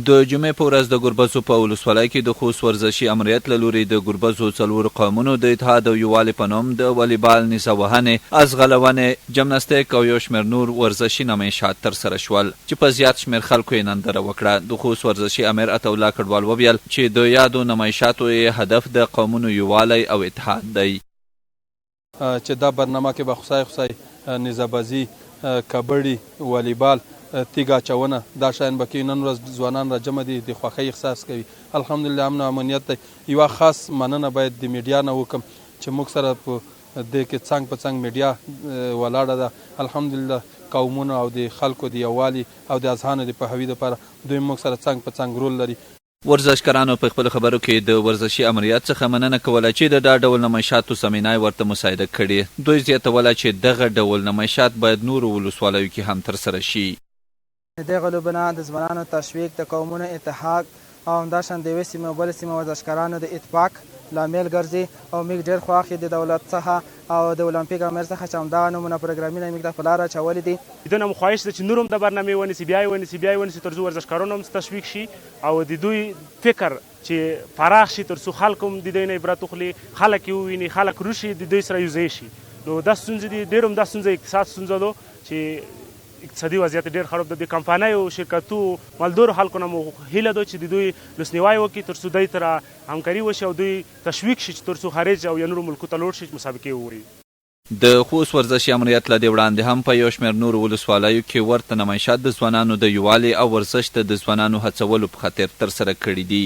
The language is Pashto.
د جمعې په ورځ د ګربزو په ولسوالۍ کې د خوست ورزشي امریت له لوري د ګربزو څلورو قومونو د اتحاد او یووالي په نوم د والیبال، نیزه وهنې، ازغلونې، جمناستیک او یو شمېر نور ورزشي نمایشات ترسره شول چې په زیات شمېر خلکو یې ننداره وکړه. د خوست ورزشي امیر عطاالله کډوال وویل چې د یادو نمایشاتو هدف د قومونو یووالی او اتحاد دی. چې دا برنامه کې به خصای نیزه بازي، کبډي، والیبال، تیګ اچونه دا شیان به کې نن ورځ ځوانان را جمع دي، د خوښۍ احساس کوي. الحمدلله امن او امنیت دی. یوه خاص مننه باید د میډیا نه وکړم چې موږ سره په دې کې څنګ په څنګ میډیا ولاړه ده. الحمدلله قومونو او د خلکو د یووالي او د اذهانو د پوهاوي دپاره دوی موږ سره څنګ په څنګ رول لري. ورزشکارانو په خپل خبرو کې د ورزشي امریت څخه مننه کوله چې د دا ډول نمایشاتو زمینه ورته مساعده کړې. دوی زیاتوله چې دغه ډول نمایشات باید نورو ولسوالیو کې هم ترسره شي. دغه لوبونه د ځوانانو تشویق، د قومونو اتحاد او همداشان د یوې سیمې او بلې سیمې ورزشکارانو د اتفاق لامل ګرځي او موږ ډېر خوښ یو د دولت څخه او د اولمپیک امیر څخه چې همدغه نمونه پروګرامونه موږ ته په لاره اچولي دي. د نه خواهش ده چې نور هم د برنامې ونیسي، بیا یې ونیسي تر څو ورزشکارانو هم تشویق شي او د دوی فکر چې پراخ شي، تر څو خلک هم د دوی نه عبرت واخلي، خلک یې وویني، خلک روشي، د دوی سره یوځای شي. نو دا ستونزې دي، ډېر هم دا ستونزه اقتصاد ستونزه ده چې اقتصادي وضعیت ډېر خراب ده. د کمپنیو، شرکتو، مالدارو خلکو نه مو هیله ده چې د دوی لاسنیوی وکړي تر څو دوی سره همکاري وشي او دوی تشویق شي چې تر څو خارج او یا نورو ملکو ته لوړ شي، مسابقې وګوري. د خوست ورزشي امریت له دې وړاندې هم په یو شمېر نورو ولسوالیو کې ورته نمایشات د ځوانانو د یووالي او ورزش ته د ځوانانو هڅولو په خاطر ترسره کړي دي.